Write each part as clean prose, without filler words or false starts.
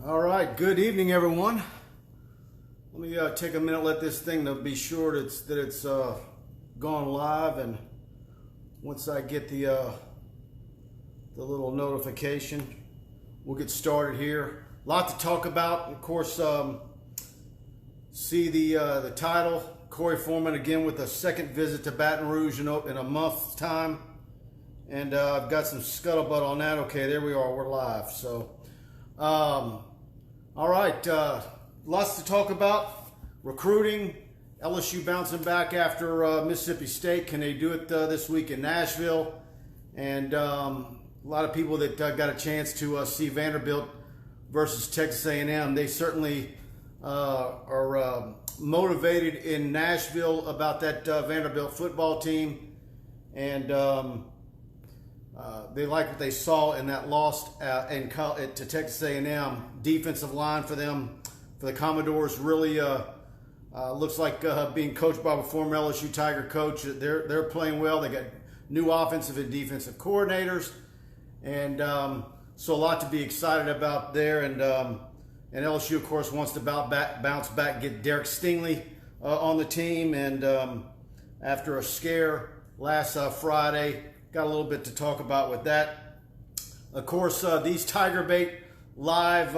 All right, good evening, everyone. Let me take a minute, let this thing to be sure that it's gone live, and once I get the little notification, we'll get started here. A lot to talk about, of course. See the title, Korey Foreman again with a second visit to Baton Rouge in a month's time, and I've got some scuttlebutt on that. Okay, there we are. We're live. So. All right, lots to talk about. Recruiting, LSU bouncing back after Mississippi State. Can they do it this week in Nashville? And a lot of people that got a chance to see Vanderbilt versus Texas A&M. They certainly are motivated in Nashville about that Vanderbilt football team. And they like what they saw in that loss to Texas A&M. Defensive line for them, for the Commodores, really looks like being coached by a former LSU Tiger coach. They're playing well. They got new offensive and defensive coordinators, and so a lot to be excited about there. And LSU, of course, wants to bounce back, get Derek Stingley on the team. And after a scare last Friday. Got a little bit to talk about with that. Of course, these Tiger Bait live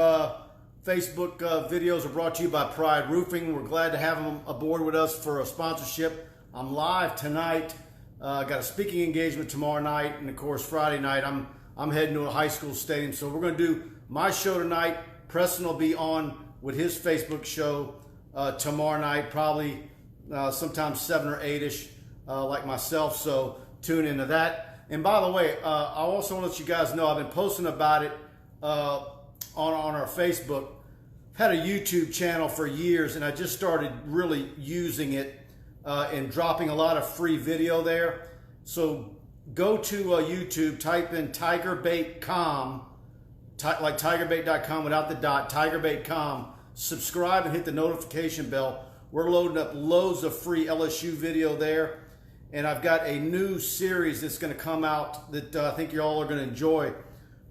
Facebook videos are brought to you by Pride Roofing. We're glad to have them aboard with us for a sponsorship. I'm live tonight. Got a speaking engagement tomorrow night, and of course Friday night I'm heading to a high school stadium. So we're going to do my show tonight. Preston will be on with his Facebook show tomorrow night, probably sometime 7 or 8ish, like myself. So tune into that. And by the way, I also want to let you guys know I've been posting about it on our Facebook. I've had a YouTube channel for years, and I just started really using it and dropping a lot of free video there. So go to YouTube, type in TigerBait.com, like TigerBait.com without the dot, TigerBait.com. Subscribe and hit the notification bell. We're loading up loads of free LSU video there. And I've got a new series that's going to come out that I think you all are going to enjoy.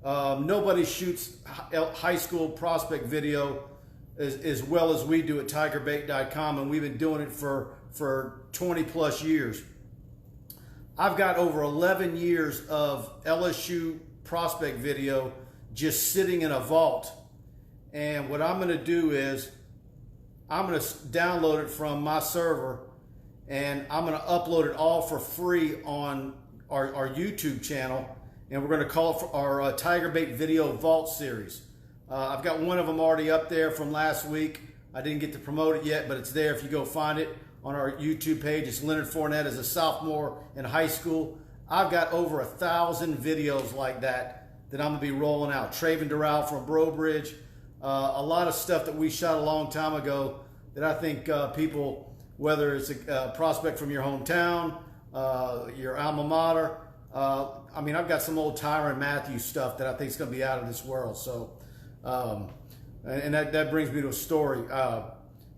Nobody shoots high school prospect video as well as we do at TigerBait.com, and we've been doing it for 20 plus years. I've got over 11 years of LSU prospect video just sitting in a vault. And what I'm going to do is I'm going to download it from my server, and I'm going to upload it all for free on our YouTube channel, and we're going to call it for our Tiger Bait Video Vault series. I've got one of them already up there from last week. I didn't get to promote it yet, but it's there if you go find it on our YouTube page. It's Leonard Fournette as a sophomore in high school. I've got over 1,000 videos like that I'm going to be rolling out. Traven Doral from Brobridge. A lot of stuff that we shot a long time ago that I think people, whether it's a prospect from your hometown, your alma mater. I mean, I've got some old Tyrann Matthew stuff that I think is going to be out of this world. So, and that brings me to a story. A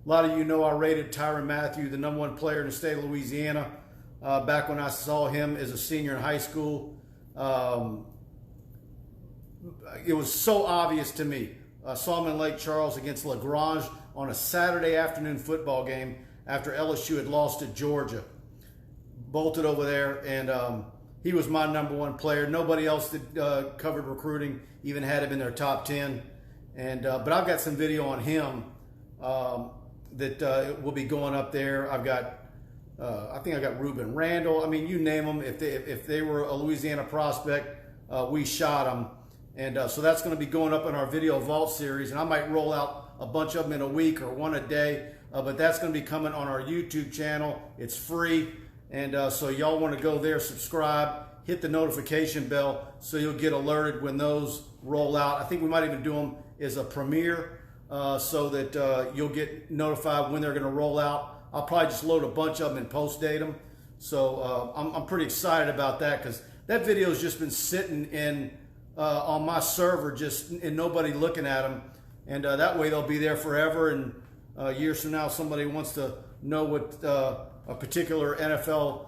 lot of you know I rated Tyrann Matthew the #1 player in the state of Louisiana back when I saw him as a senior in high school. It was so obvious to me. I saw him in Lake Charles against LaGrange on a Saturday afternoon football game after LSU had lost to Georgia. Bolted over there, and he was my #1 player. Nobody else that covered recruiting even had him in their top 10. And but I've got some video on him that will be going up there. I've got, I think I got Ruben Randall. I mean, you name them. If they were a Louisiana prospect, we shot them. And so that's going to be going up in our Video Vault series. And I might roll out a bunch of them in a week or one a day. But that's going to be coming on our YouTube channel. It's free. And so y'all want to go there, subscribe, hit the notification bell so you'll get alerted when those roll out. I think we might even do them as a premiere so that you'll get notified when they're going to roll out. I'll probably just load a bunch of them and post date them. So I'm pretty excited about that because that video has just been sitting in on my server and nobody looking at them. And that way they'll be there forever. And years from now, somebody wants to know what a particular NFL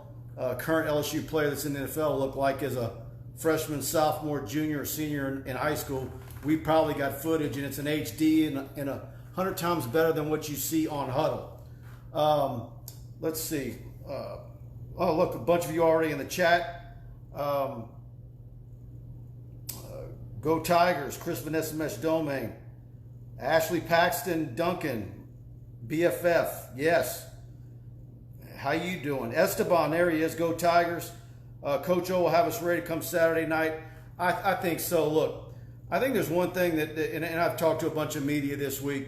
current LSU player that's in the NFL look like as a freshman, sophomore, junior, or senior in high school. we probably got footage, and it's an HD and 100 times better than what you see on Huddle. Let's see. Oh, look, a bunch of you already in the chat. Go Tigers, Chris Vanessa Mesh Domain. Ashley Paxton Duncan, BFF, yes. How you doing? Esteban, there he is, Go Tigers. Coach O will have us ready to come Saturday night. I think so. Look, I think there's one thing that, and I've talked to a bunch of media this week,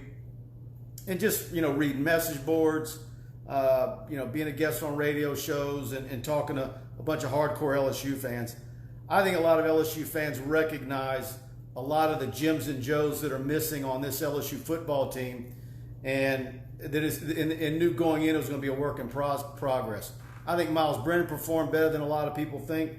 and just, reading message boards, being a guest on radio shows and talking to a bunch of hardcore LSU fans. I think a lot of LSU fans recognize a lot of the Jims and Joes that are missing on this LSU football team, and that is, and knew going in it was going to be a work in progress. I think Miles Brennan performed better than a lot of people think.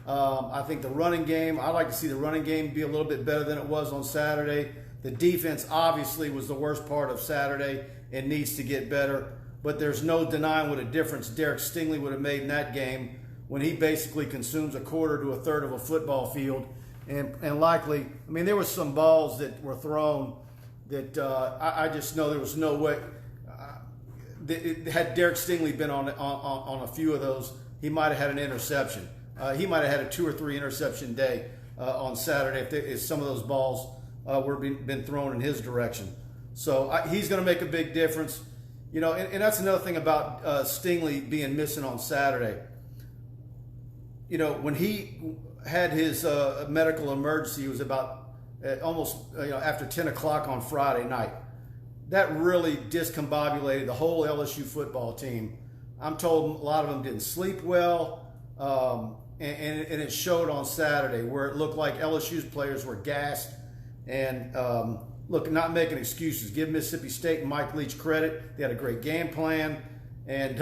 I think the running game, I'd like to see the running game be a little bit better than it was on Saturday. The defense obviously was the worst part of Saturday and needs to get better, but there's no denying what a difference Derek Stingley would have made in that game when he basically consumes a quarter to a third of a football field. And likely, there were some balls that were thrown that I just know there was no way. Had Derek Stingley been on a few of those, he might have had an interception. He might have had a 2 or 3 interception day on Saturday if some of those balls were been thrown in his direction. So he's going to make a big difference. And that's another thing about Stingley being missing on Saturday. When he had his medical emergency, it was about almost after 10 o'clock on Friday night. That really discombobulated the whole LSU football team. I'm told a lot of them didn't sleep well, and it showed on Saturday where it looked like LSU's players were gassed. And look, not making excuses. Give Mississippi State and Mike Leach credit. They had a great game plan. And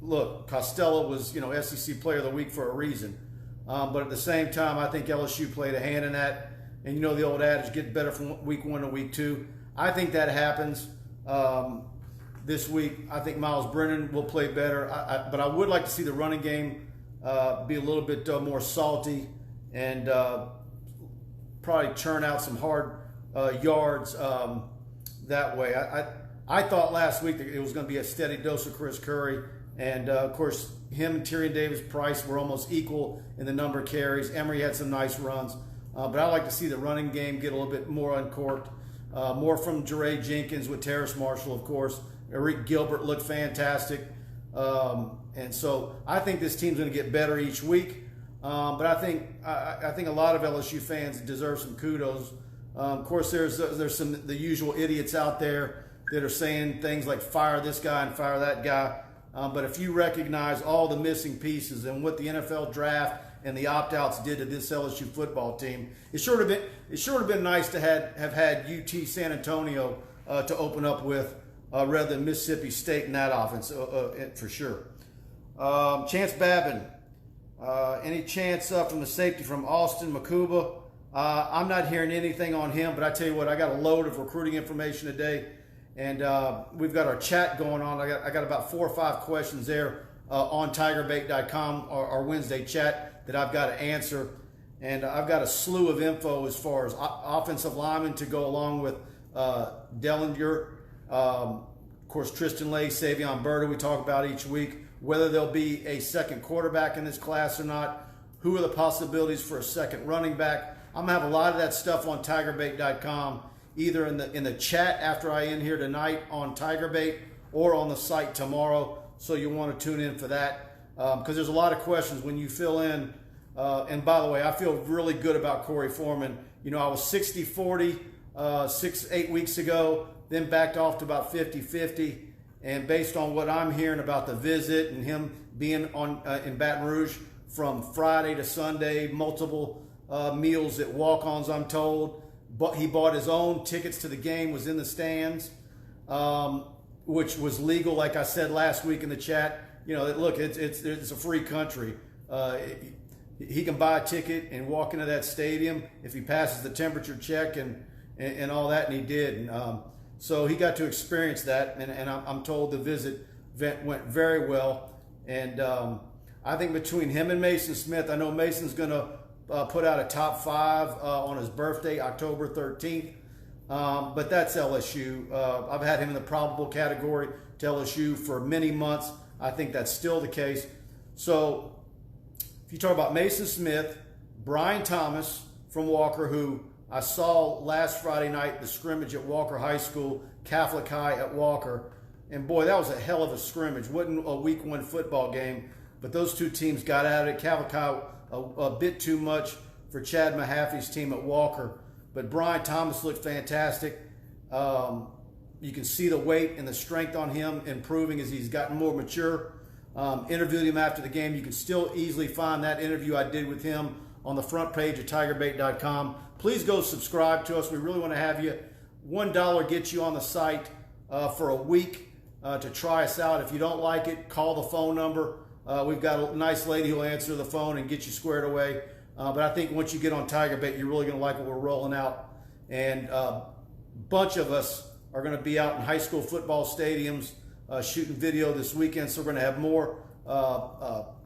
look, Costello was SEC Player of the Week for a reason. But at the same time, I think LSU played a hand in that. And the old adage, get better from week 1 to week 2. I think that happens this week. I think Miles Brennan will play better. But I would like to see the running game be a little bit more salty and probably churn out some hard yards that way. I thought last week that it was going to be a steady dose of Chris Curry. And, of course, him and Tyrion Davis-Price were almost equal in the number of carries. Emory had some nice runs. But I'd like to see the running game get a little bit more uncorked. More from Jeray Jenkins with Terrace Marshall, of course. Eric Gilbert looked fantastic. And so I think this team's going to get better each week. But I think a lot of LSU fans deserve some kudos. Of course, there's the usual idiots out there that are saying things like fire this guy and fire that guy. But if you recognize all the missing pieces and what the NFL draft and the opt-outs did to this LSU football team, it sure would have been nice to have had UT San Antonio to open up with rather than Mississippi State in that offense for sure. Chance Babin, any chance from the safety from Austin Makuba? I'm not hearing anything on him, but I tell you what, I got a load of recruiting information today. And we've got our chat going on. I got about 4 or 5 questions there on tigerbait.com, our Wednesday chat that I've got to answer. And I've got a slew of info as far as offensive linemen to go along with Dellinger. Of course, Tristan Lay, Savion Berta, we talk about each week. Whether there'll be a second quarterback in this class or not. Who are the possibilities for a second running back? I'm going to have a lot of that stuff on tigerbait.com. Either in the chat after I end here tonight on Tigerbait or on the site tomorrow. So you'll want to tune in for that because there's a lot of questions when you fill in. And by the way, I feel really good about Korey Foreman. I was 60-40 8 weeks ago, then backed off to about 50-50. And based on what I'm hearing about the visit and him being in Baton Rouge from Friday to Sunday, multiple meals at walk-ons, I'm told. But he bought his own tickets to the game, was in the stands, which was legal, like I said last week in the chat. Look, it's a free country. He can buy a ticket and walk into that stadium if he passes the temperature check and all that, and he did. And, so he got to experience that, and I'm told the visit went very well. And I think between him and Mason Smith, I know Mason's going to put out a top 5 on his birthday, October 13th. But that's LSU. I've had him in the probable category to LSU for many months. I think that's still the case. So if you talk about Mason Smith, Brian Thomas from Walker, who I saw last Friday night, the scrimmage at Walker High School, Catholic High at Walker. And boy, that was a hell of a scrimmage. Wasn't a week 1 football game, but those two teams got at it. Catholic High a bit too much for Chad Mahaffey's team at Walker. But Brian Thomas looked fantastic. You can see the weight and the strength on him improving as he's gotten more mature. Interviewed him after the game. You can still easily find that interview I did with him on the front page of tigerbait.com. Please go subscribe to us. We really want to have you. $1 gets you on the site for a week to try us out. If you don't like it, call the phone number. We've got a nice lady who will answer the phone and get you squared away. But I think once you get on TigerBait, you're really going to like what we're rolling out. And a bunch of us are going to be out in high school football stadiums shooting video this weekend. So we're going to have more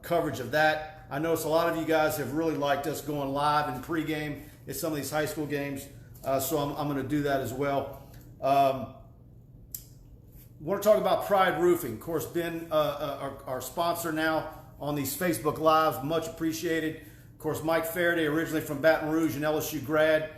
coverage of that. I notice a lot of you guys have really liked us going live in pregame at some of these high school games. So I'm going to do that as well. Want to talk about Pride Roofing. Of course, been our sponsor now on these Facebook Lives. Much appreciated. Of course, Mike Faraday, originally from Baton Rouge, an LSU grad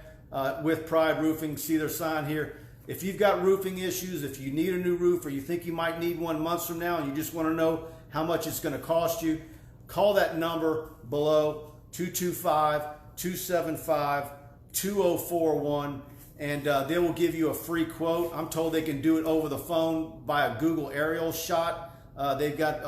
with Pride Roofing. See their sign here. If you've got roofing issues, if you need a new roof or you think you might need one months from now and you just want to know how much it's going to cost you, call that number below, 225-275-2041. And they will give you a free quote. I'm told they can do it over the phone by a Google aerial shot. They've got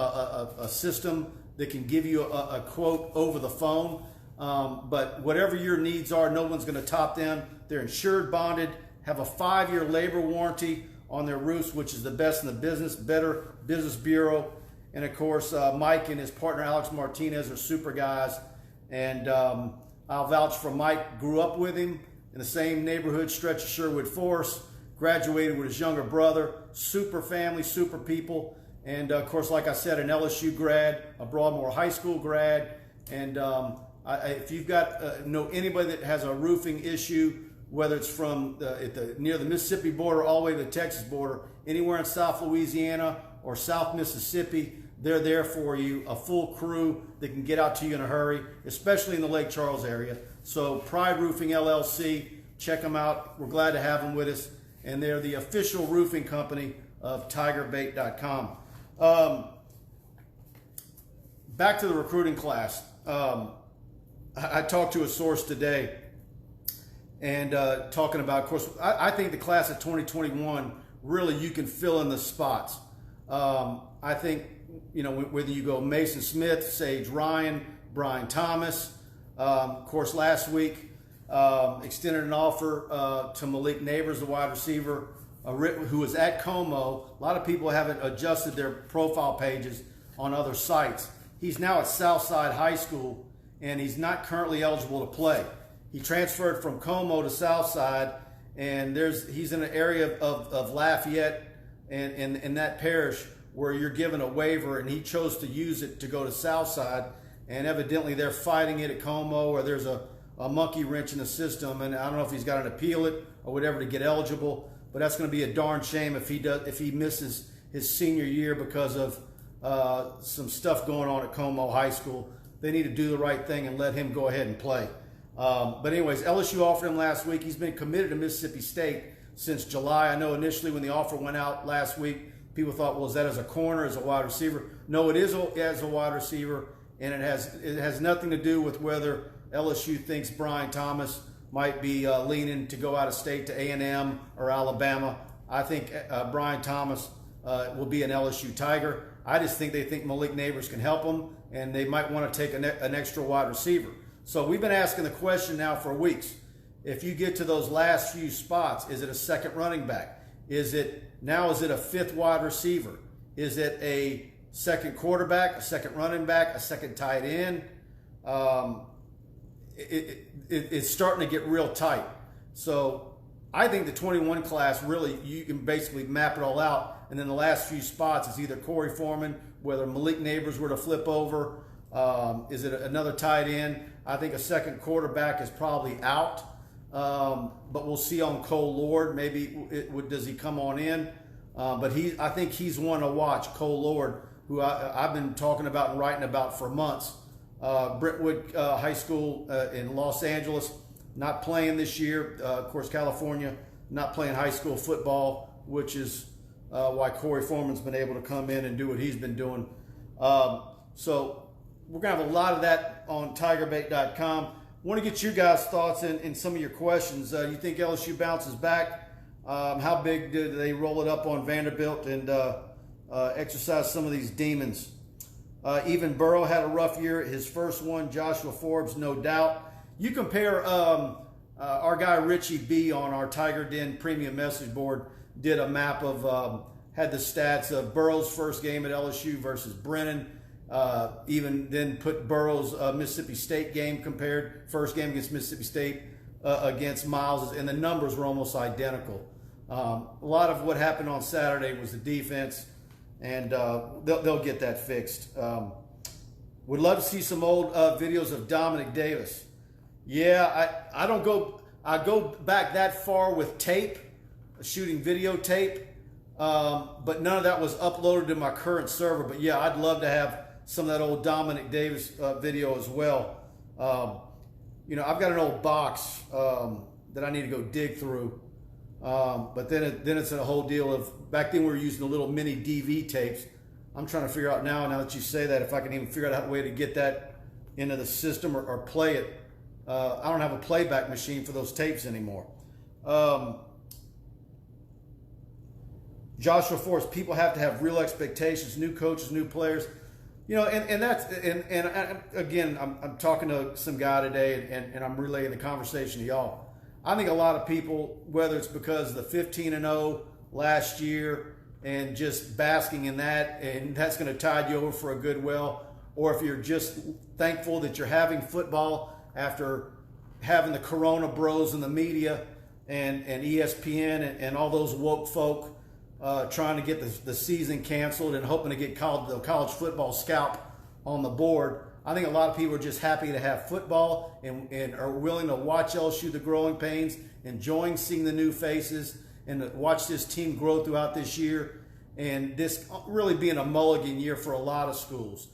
a system that can give you a quote over the phone. But whatever your needs are, no one's going to top them. They're insured, bonded, have a 5-year labor warranty on their roofs, which is the best in the business, Better Business Bureau. And of course, Mike and his partner Alex Martinez are super guys. And I'll vouch for Mike. Grew up with him in the same neighborhood stretch of Sherwood Forest, graduated with his younger brother, super family, super people, and of course, like I said, an LSU grad, a Broadmoor High School grad, and if you've got know anybody that has a roofing issue, whether it's from near the Mississippi border all the way to the Texas border, anywhere in South Louisiana or South Mississippi, they're there for you, a full crew that can get out to you in a hurry, especially in the Lake Charles area. So Pride Roofing LLC, check them out. We're glad to have them with us. And they're the official roofing company of tigerbait.com. Back to the recruiting class. I talked to a source today and talking about, of course, I think the class of 2021, really you can fill in the spots. I think, you know, whether you go Mason Smith, Sage Ryan, Brian Thomas. Of course, last week extended an offer to Malik Neighbors, the wide receiver, who was at Como. A lot of people haven't adjusted their profile pages on other sites. He's now at Southside High School, and he's not currently eligible to play. He transferred from Como to Southside, and he's in an area of Lafayette and in that parish where you're given a waiver, and he chose to use it to go to Southside, and evidently they're fighting it at Como, or there's a monkey wrench in the system, and I don't know if he's got to appeal it or whatever to get eligible, but that's going to be a darn shame if he misses his senior year because of some stuff going on at Como High School. They need to do the right thing and let him go ahead and play. But anyways, LSU offered him last week. He's been committed to Mississippi State since July. I know initially when the offer went out last week, people thought, well, is that as a corner, as a wide receiver? No, it is as a wide receiver, and it has nothing to do with whether LSU thinks Brian Thomas might be leaning to go out of state to A&M or Alabama. I think Brian Thomas will be an LSU Tiger. I just think they think Malik Neighbors can help him, and they might want to take an extra wide receiver. So we've been asking the question now for weeks. If you get to those last few spots, is it a second running back? Is it a fifth wide receiver? Is it a second quarterback, a second running back, a second tight end? It's starting to get real tight. So I think the 21 class, really, you can basically map it all out. And then the last few spots is either Korey Foreman, whether Malik Neighbors were to flip over. Is it another tight end? I think a second quarterback is probably out, but we'll see on Cole Lord. Maybe does he come on in? But I think he's one to watch, Cole Lord, who I've been talking about and writing about for months. Brentwood High School in Los Angeles, not playing this year. Of course, California not playing high school football, which is why Korey Foreman's been able to come in and do what he's been doing. So we're going to have a lot of that on tigerbait.com. Want to get you guys' thoughts and some of your questions. You think LSU bounces back? How big do they roll it up on Vanderbilt and exercise some of these demons? Even Burrow had a rough year. His first one, Joshua Forbes, no doubt. You compare our guy Richie B on our Tiger Den premium message board did a map of, had the stats of Burrow's first game at LSU versus Brennan. Even then put Burrow's Mississippi State game compared, first game against Mississippi State against Miles, and the numbers were almost identical. A lot of what happened on Saturday was the defense, and they'll get that fixed. Would love to see some old videos of Dominic Davis. Yeah, I go back that far with tape, shooting videotape, but none of that was uploaded to my current server. But yeah, I'd love to have some of that old Dominic Davis video as well. You know, I've got an old box that I need to go dig through. But then it's a whole deal of, back then we were using the little mini DV tapes. I'm trying to figure out now that you say that, if I can even figure out a way to get that into the system or play it. I don't have a playback machine for those tapes anymore. Joshua Forbes, people have to have real expectations, new coaches, new players. You know, and again, I'm talking to some guy today and I'm relaying the conversation to y'all. I think a lot of people, whether it's because of the 15-0 last year and just basking in that, and that's going to tide you over for a good well, or if you're just thankful that you're having football after having the Corona bros in the media and ESPN and all those woke folk trying to get the season canceled and hoping to get the college football scalp on the board. I think a lot of people are just happy to have football and are willing to watch LSU, the growing pains, enjoying seeing the new faces, and to watch this team grow throughout this year. And this really being a mulligan year for a lot of schools.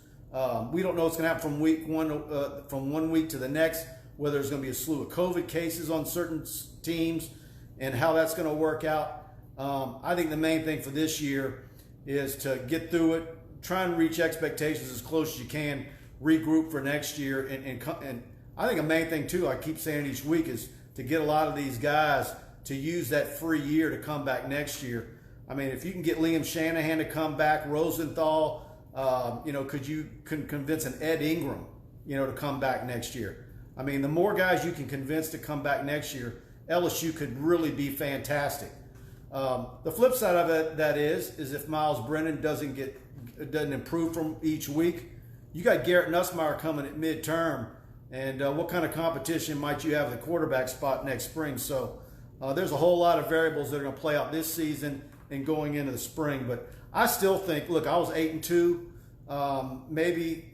We don't know what's going to happen from one week to the next, whether there's going to be a slew of COVID cases on certain teams and how that's going to work out. I think the main thing for this year is to get through it, try and reach expectations as close as you can, regroup for next year. And I think a main thing too, I keep saying each week, is to get a lot of these guys to use that free year to come back next year. I mean, if you can get Liam Shanahan to come back, Rosenthal, could you convince an Ed Ingram, to come back next year? I mean, the more guys you can convince to come back next year, LSU could really be fantastic. The flip side of it, that is if Miles Brennan doesn't improve from each week, you got Garrett Nussmeier coming at midterm, and what kind of competition might you have at the quarterback spot next spring? So there's a whole lot of variables that are going to play out this season and going into the spring. But I still think, look, I was 8-2. Maybe,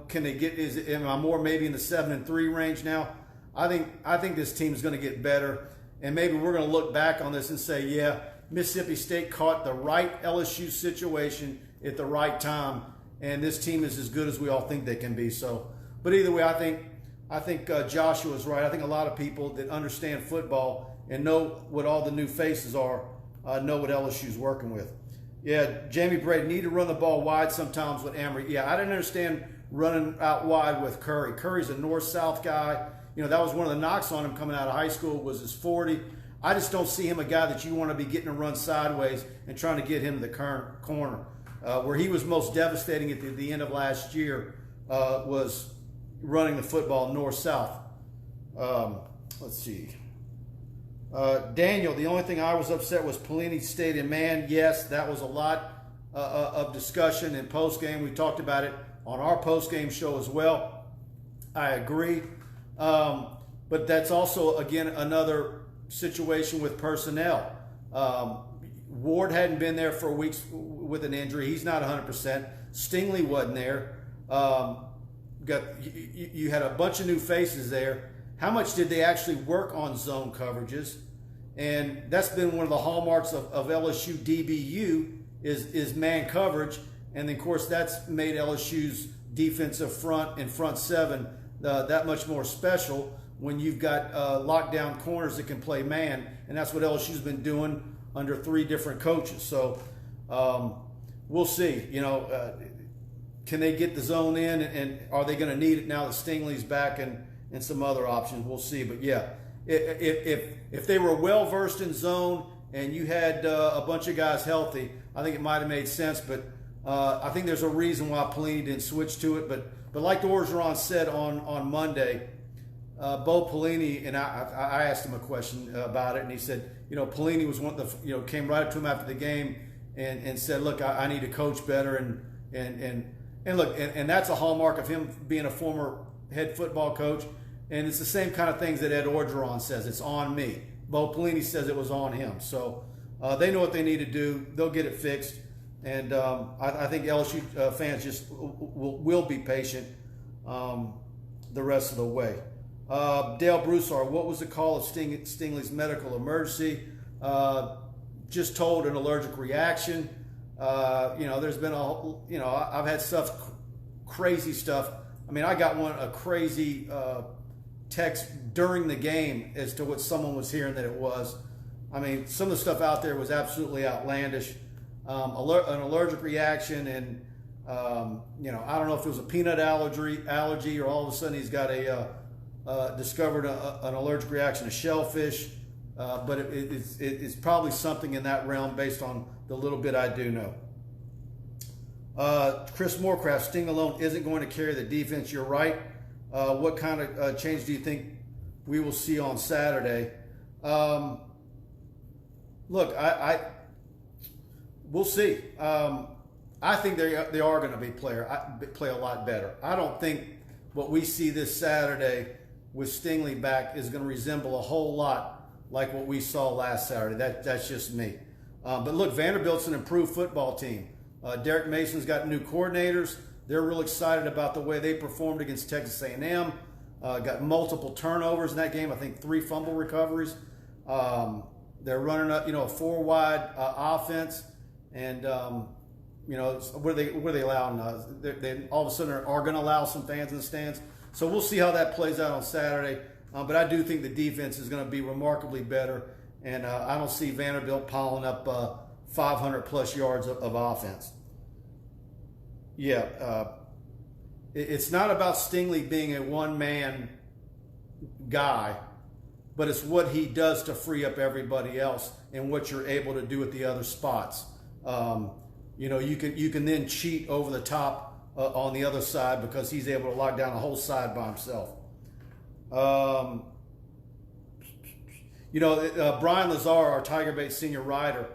can they get? Am I more maybe in the 7-3 range now? I think this team is going to get better, and maybe we're going to look back on this and say, yeah, Mississippi State caught the right LSU situation at the right time, and this team is as good as we all think they can be. So, but either way, I think Joshua is right. I think a lot of people that understand football and know what all the new faces are know what LSU's working with. Yeah, Jamie Brady, need to run the ball wide sometimes with Amory. Yeah, I didn't understand running out wide with Curry. Curry's a north-south guy. That was one of the knocks on him coming out of high school, was his 40. I just don't see him a guy that you want to be getting a run sideways and trying to get him to the current corner. Where he was most devastating at the end of last year was running the football north-south. Let's see. Daniel, the only thing I was upset was Pelini Stadium. Man, yes, that was a lot of discussion in postgame. We talked about it on our postgame show as well. I agree. But that's also, again, another situation with personnel. Ward hadn't been there for weeks with an injury. He's not 100%. Stingley wasn't there. you had a bunch of new faces there. How much did they actually work on zone coverages? And that's been one of the hallmarks of LSU DBU is man coverage. And then, of course, that's made LSU's defensive front and front seven that much more special when you've got lockdown corners that can play man. And that's what LSU's been doing under 3 different coaches. So we'll see. Can they get the zone in, and are they going to need it now that Stingley's back and some other options? We'll see. But yeah, if they were well versed in zone and you had a bunch of guys healthy, I think it might have made sense. But I think there's a reason why Pelini didn't switch to it. But like Orgeron said on Monday, Bo Pelini, and I asked him a question about it, and he said, Pelini was one of the, came right up to him after the game and said, look, I need to coach better, and look, and that's a hallmark of him being a former head football coach, and it's the same kind of things that Ed Orgeron says. It's on me. Bo Pelini says it was on him. So they know what they need to do. They'll get it fixed, and I think LSU fans just will be patient the rest of the way. Dale Broussard, what was the call of Stingley's medical emergency? Just told an allergic reaction. There's been I've had crazy stuff. I mean, I got a crazy text during the game as to what someone was hearing that it was. I mean, some of the stuff out there was absolutely outlandish. An allergic reaction, and I don't know if it was a peanut allergy or all of a sudden he's got discovered an allergic reaction to shellfish, but it's probably something in that realm based on the little bit I do know. Chris Morecraft, Sting alone isn't going to carry the defense. You're right. What kind of change do you think we will see on Saturday? Look, we'll see. I think they are going to play a lot better. I don't think what we see this Saturday with Stingley back is going to resemble a whole lot like what we saw last Saturday. That's just me. But look, Vanderbilt's an improved football team. Derek Mason's got new coordinators. They're real excited about the way they performed against Texas A&M. Got multiple turnovers in that game. I think 3 fumble recoveries. They're running a 4-wide offense, and what are they allowing? They all of a sudden are going to allow some fans in the stands. So we'll see how that plays out on Saturday. But I do think the defense is going to be remarkably better, and I don't see Vanderbilt piling up 500 plus yards of offense. Yeah, it's not about Stingley being a one-man guy, but it's what he does to free up everybody else and what you're able to do at the other spots. You can then cheat over the top on the other side because he's able to lock down a whole side by himself. Brian Lazar, our Tiger Bait senior rider,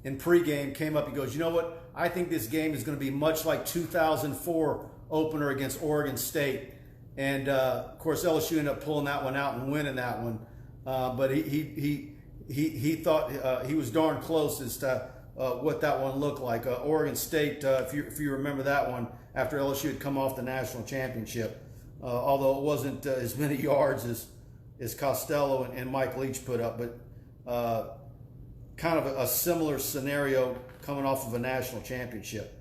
in pregame came up. He goes, you know what? I think this game is going to be much like 2004 opener against Oregon State. And, of course, LSU ended up pulling that one out and winning that one. But he thought he was darn close as to what that one looked like. Oregon State, if you remember that one, after LSU had come off the national championship, although it wasn't as many yards as Costello and Mike Leach put up, but kind of a similar scenario coming off of a national championship.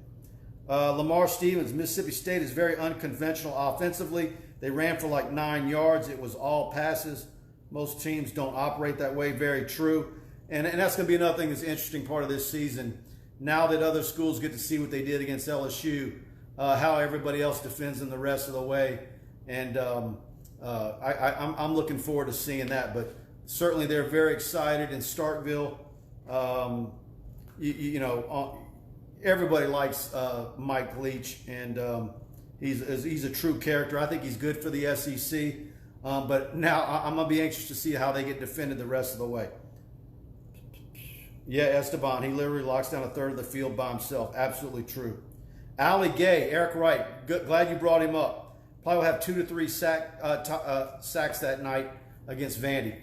Lamar Stevens, Mississippi State is very unconventional offensively. They ran for like 9 yards. It was all passes. Most teams don't operate that way. Very true. And that's going to be another thing that's an interesting part of this season. Now that other schools get to see what they did against LSU, how everybody else defends them the rest of the way. And I'm looking forward to seeing that. But certainly they're very excited in Starkville. Everybody likes Mike Leach, and he's a true character. I think he's good for the SEC. But now I'm going to be anxious to see how they get defended the rest of the way. Yeah, Esteban, he literally locks down a third of the field by himself. Absolutely true. Allie Gay, Eric Wright, glad you brought him up. Probably will have 2 to 3 sacks that night against Vandy.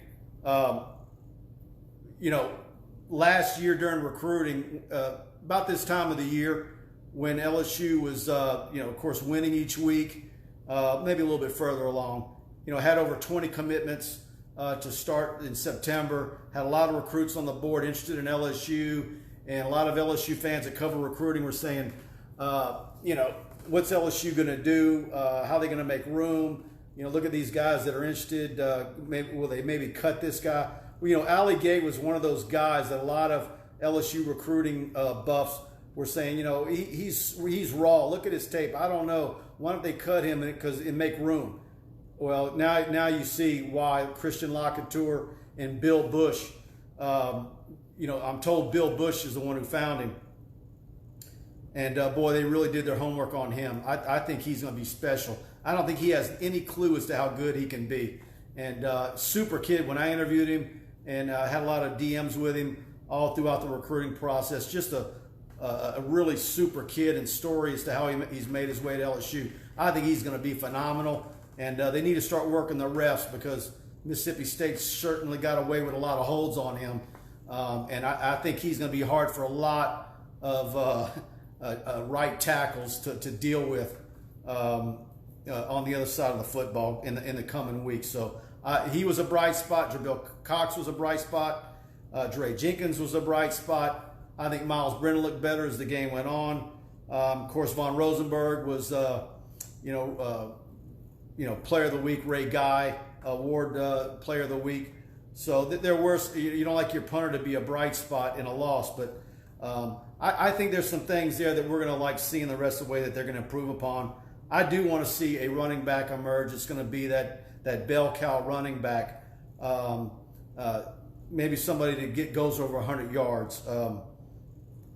Last year during recruiting, about this time of the year, when LSU was, of course, winning each week, maybe a little bit further along. Had over 20 commitments to start in September, had a lot of recruits on the board interested in LSU, and a lot of LSU fans that cover recruiting were saying, what's LSU going to do? How are they going to make room? Look at these guys that are interested. Will they maybe cut this guy? Well, Ali Gay was one of those guys that a lot of LSU recruiting buffs were saying, he's raw. Look at his tape. I don't know. Why don't they cut him because it make room? Well, now you see why Christian LaCouture and Bill Bush. I'm told Bill Bush is the one who found him. And boy, they really did their homework on him. I think he's going to be special. I don't think he has any clue as to how good he can be. And super kid, when I interviewed him and had a lot of DMs with him all throughout the recruiting process, just a really super kid and story as to how he's made his way to LSU. I think he's going to be phenomenal. And they need to start working the refs because Mississippi State certainly got away with a lot of holds on him. And I think he's going to be hard for a lot of right tackles to deal with on the other side of the football in the coming weeks. So he was a bright spot. Jabril Cox was a bright spot. Dre Jenkins was a bright spot. I think Miles Brennan looked better as the game went on. Of course, Von Rosenberg was, Player of the Week, Ray Guy Award Player of the Week. So there were, you don't like your punter to be a bright spot in a loss, but I think there's some things there that we're going to like seeing the rest of the way that they're going to improve upon. I do want to see a running back emerge. It's going to be that bell cow running back. Maybe somebody that goes over 100 yards.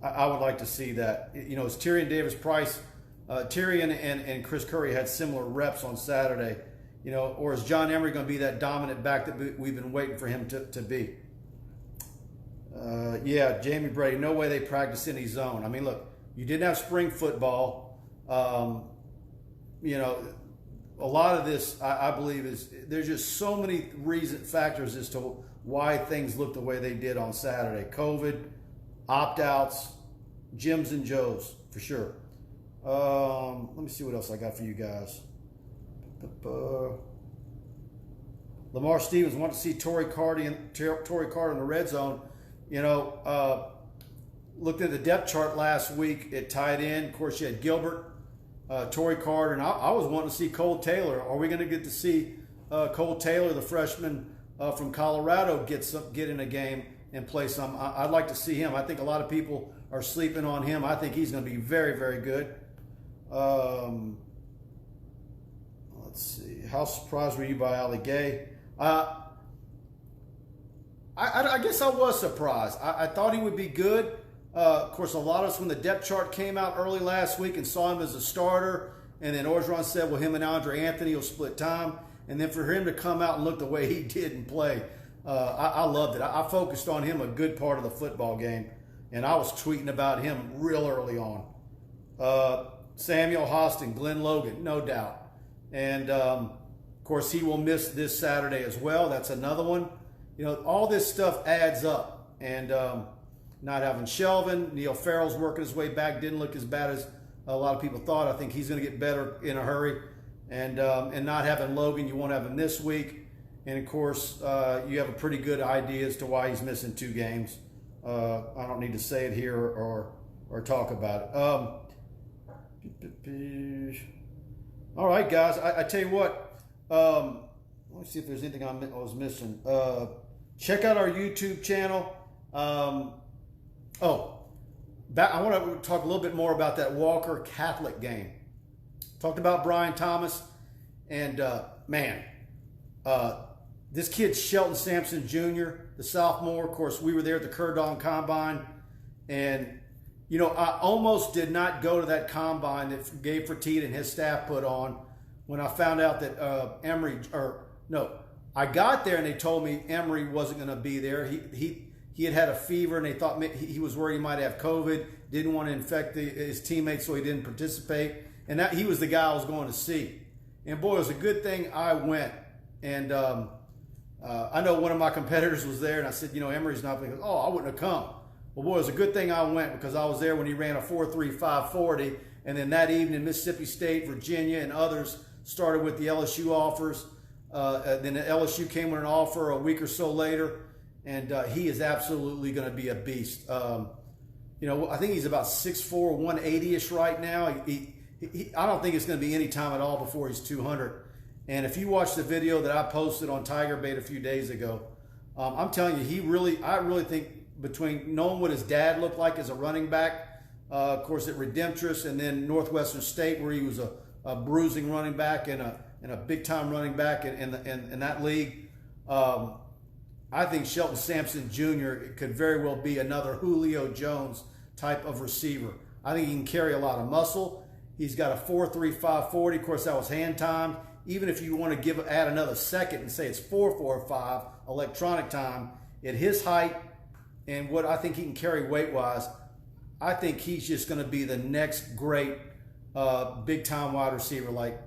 I would like to see that. It's Tyrion Davis-Price. Tyrion and Chris Curry had similar reps on Saturday. Or is John Emery going to be that dominant back that we've been waiting for him to be? Yeah, Jamie Brady, no way they practice any zone. I mean, look, you didn't have spring football. A lot of this, I believe, there's just so many factors as to why things look the way they did on Saturday. COVID, opt-outs, Jims and Joes, for sure. Let me see what else I got for you guys. Lamar Stevens wanted to see Torrey Carter in the red zone. Looked at the depth chart last week at tight end. Of course, you had Gilbert, Torrey Carter, and I was wanting to see Cole Taylor. Are we going to get to see Cole Taylor, the freshman from Colorado, get in a game and play some? I'd like to see him. I think a lot of people are sleeping on him. I think he's going to be very, very good. Let's see. How surprised were you by Ali Gay? I guess I was surprised. I thought he would be good. Of course, a lot of us, when the depth chart came out early last week and saw him as a starter, and then Orgeron said, well, him and Andre Anthony will split time. And then for him to come out and look the way he did and play, I loved it. I focused on him a good part of the football game, and I was tweeting about him real early on. Samuel Hostin, Glenn Logan, no doubt. And, of course, he will miss this Saturday as well. That's another one. All this stuff adds up. And not having Shelvin, Neil Farrell's working his way back, didn't look as bad as a lot of people thought. I think he's going to get better in a hurry. And not having Logan, you won't have him this week. And, of course, you have a pretty good idea as to why he's missing 2 games. I don't need to say it here or talk about it. All right, guys. I tell you what. Let me see if there's anything I was missing. Check out our YouTube channel. I want to talk a little bit more about that Walker Catholic game. Talked about Brian Thomas, and this kid Shelton Sampson Jr., the sophomore. Of course, we were there at the Curdon Combine, and I almost did not go to that combine that Gabe Fertitta and his staff put on when I found out that I got there and they told me Emery wasn't going to be there. He had a fever and they thought he was worried he might have COVID, didn't want to infect his teammates, so he didn't participate. And he was the guy I was going to see. And boy, it was a good thing I went. And I know one of my competitors was there, and I said, Emery's not. He goes, I wouldn't have come. Well, boy, it was a good thing I went, because I was there when he ran a 4.3 5.40, and then that evening Mississippi State, Virginia, and others started with the LSU offers. Then the LSU came with an offer a week or so later, and he is absolutely going to be a beast. You know, I think he's about 6'4", 180-ish right now. I don't think it's going to be any time at all before he's 200. And if you watch the video that I posted on Tiger Bait a few days ago, I'm telling you, I really think, between knowing what his dad looked like as a running back, of course at Redemptress, and then Northwestern State, where he was a bruising running back and a big-time running back in that league, I think Shelton Sampson Jr. could very well be another Julio Jones type of receiver. I think he can carry a lot of muscle. He's got a 4.3 5.40. Of course, that was hand timed. Even if you want to add another second and say it's 4.45 electronic time, at his height and what I think he can carry weight-wise, I think he's just going to be the next great big-time wide receiver. Like,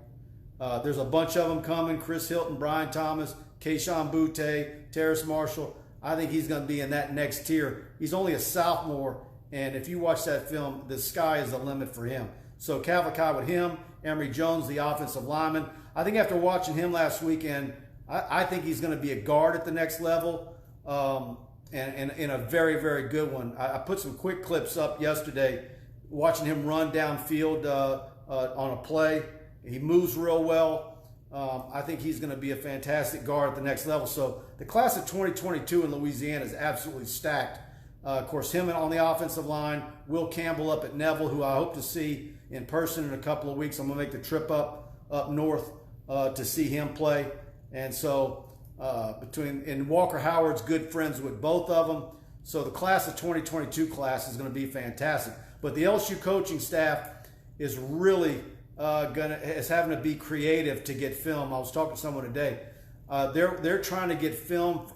there's a bunch of them coming: Chris Hilton, Brian Thomas, Keyshawn Butte, Terrace Marshall. I think he's going to be in that next tier. He's only a sophomore, and if you watch that film, the sky is the limit for him. So cavalcade with him. Emory Jones, the offensive lineman. I think after watching him last weekend, I think he's going to be a guard at the next level, and in a very, very good one. I put some quick clips up yesterday, watching him run downfield on a play. He moves real well. I think he's going to be a fantastic guard at the next level. So the class of 2022 in Louisiana is absolutely stacked. Of course, him on the offensive line, Will Campbell up at Neville, who I hope to see in person in a couple of weeks. I'm going to make the trip up north to see him play. And so and Walker Howard's good friends with both of them. So the class of 2022 class is going to be fantastic. But the LSU coaching staff is really is having to be creative to get film. I was talking to someone today. They're trying to get film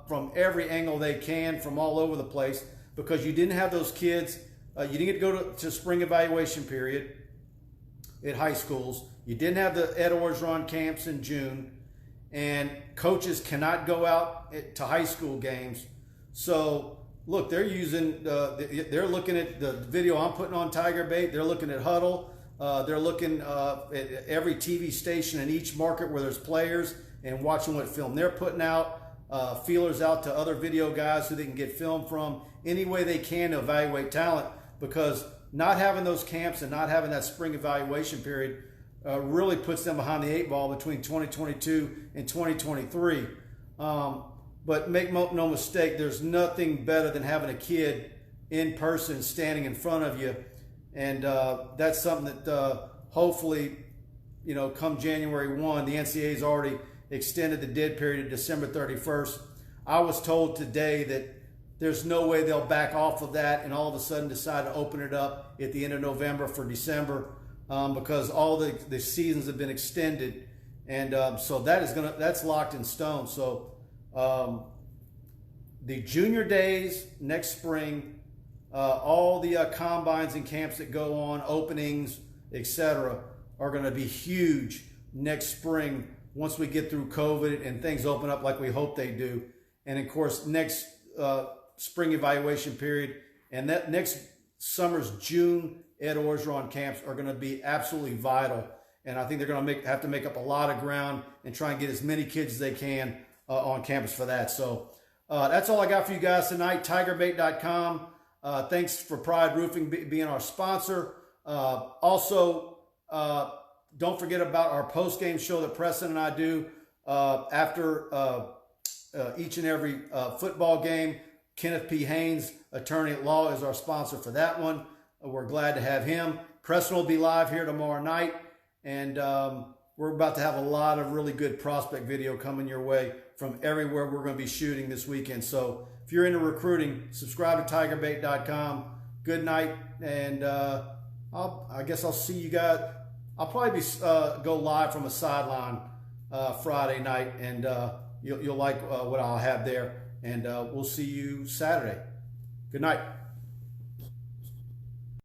from every angle they can from all over the place, because you didn't have those kids. You didn't get to go to spring evaluation period at high schools. You didn't have the Ed Orgeron camps in June, and coaches cannot go out to high school games. So look, they're they're looking at the video I'm putting on Tiger Bait. They're looking at Huddle. They're looking at every TV station in each market where there's players and watching what film they're putting out, feelers out to other video guys who they can get film from, any way they can to evaluate talent, because not having those camps and not having that spring evaluation period really puts them behind the eight ball between 2022 and 2023. But make no mistake, there's nothing better than having a kid in person standing in front of you. And that's something that hopefully, come January 1, the NCAA's already extended the dead period to December 31st. I was told today that there's no way they'll back off of that and all of a sudden decide to open it up at the end of November for December, because all the seasons have been extended. And so that's locked in stone. So the junior days next spring, all the combines and camps that go on, openings, etc., are going to be huge next spring once we get through COVID and things open up like we hope they do. And of course, next spring evaluation period and that next summer's June Ed Orgeron camps are going to be absolutely vital. And I think they're going to have to make up a lot of ground and try and get as many kids as they can on campus for that. So that's all I got for you guys tonight. TigerBait.com. Thanks for Pride Roofing being our sponsor. Also, don't forget about our post-game show that Preston and I do after each and every football game. Kenneth P. Haynes, attorney at law, is our sponsor for that one. We're glad to have him. Preston will be live here tomorrow night, and we're about to have a lot of really good prospect video coming your way from everywhere we're going to be shooting this weekend. So if you're into recruiting, subscribe to TigerBait.com. Good night, and I guess I'll see you guys. I'll probably go live from a sideline Friday night, and you'll like what I'll have there. And we'll see you Saturday. Good night.